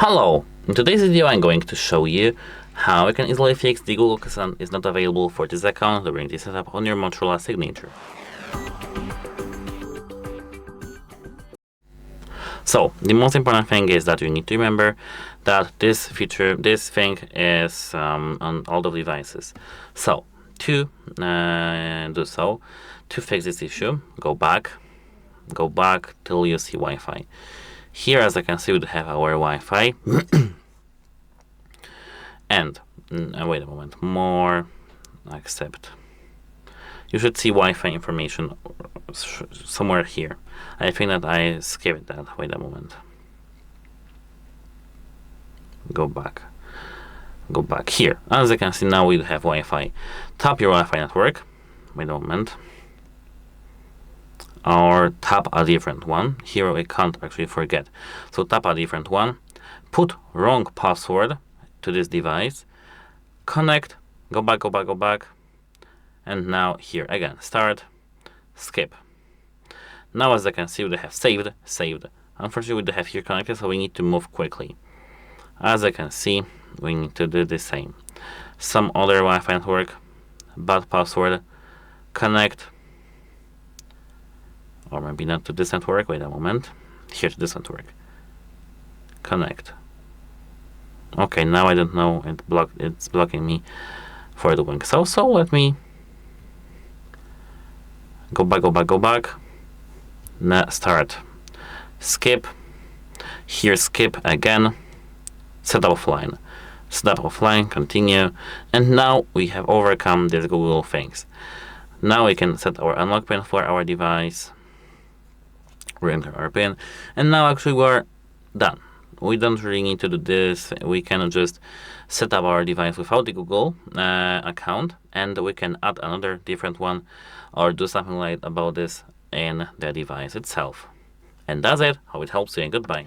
Hello! In today's video I'm going to show you how you can easily fix the Google Assistant is not available for this account during the setup on your Motorola Signature. So, the most important thing is that you need to remember that this thing is on all the devices. So, to do so, to fix this issue, go back till you see Wi-Fi. Here, as I can see, we have our Wi-Fi. And wait a moment, more accept. You should see Wi-Fi information somewhere here. I think that I skipped that. Wait a moment. Go back here. As you can see, now we have Wi-Fi. Tap your Wi-Fi network. Wait a moment. Or tap a different one. Here we can't actually forget. So tap a different one. Put wrong password to this device. Connect. Go back. And now here again. Start. Skip. Now as I can see, we have saved. Unfortunately, we have here connected, so we need to move quickly. As I can see, we need to do the same. Some other Wi-Fi network. Bad password. Connect. Or maybe not to this network. Wait a moment. Here to this network. Connect. Okay, now I don't know. It's blocking me for doing so. So let me go back. Now start. Skip. Here skip again. Set up offline. Continue. And now we have overcome these Google things. Now we can set our unlock pin for our device. We enter our pin, and now actually we're done. We don't really need to do this. We can just set up our device without the Google account, and we can add another different one or do something like about this in the device itself. And that's it. Hope it helps you, and goodbye.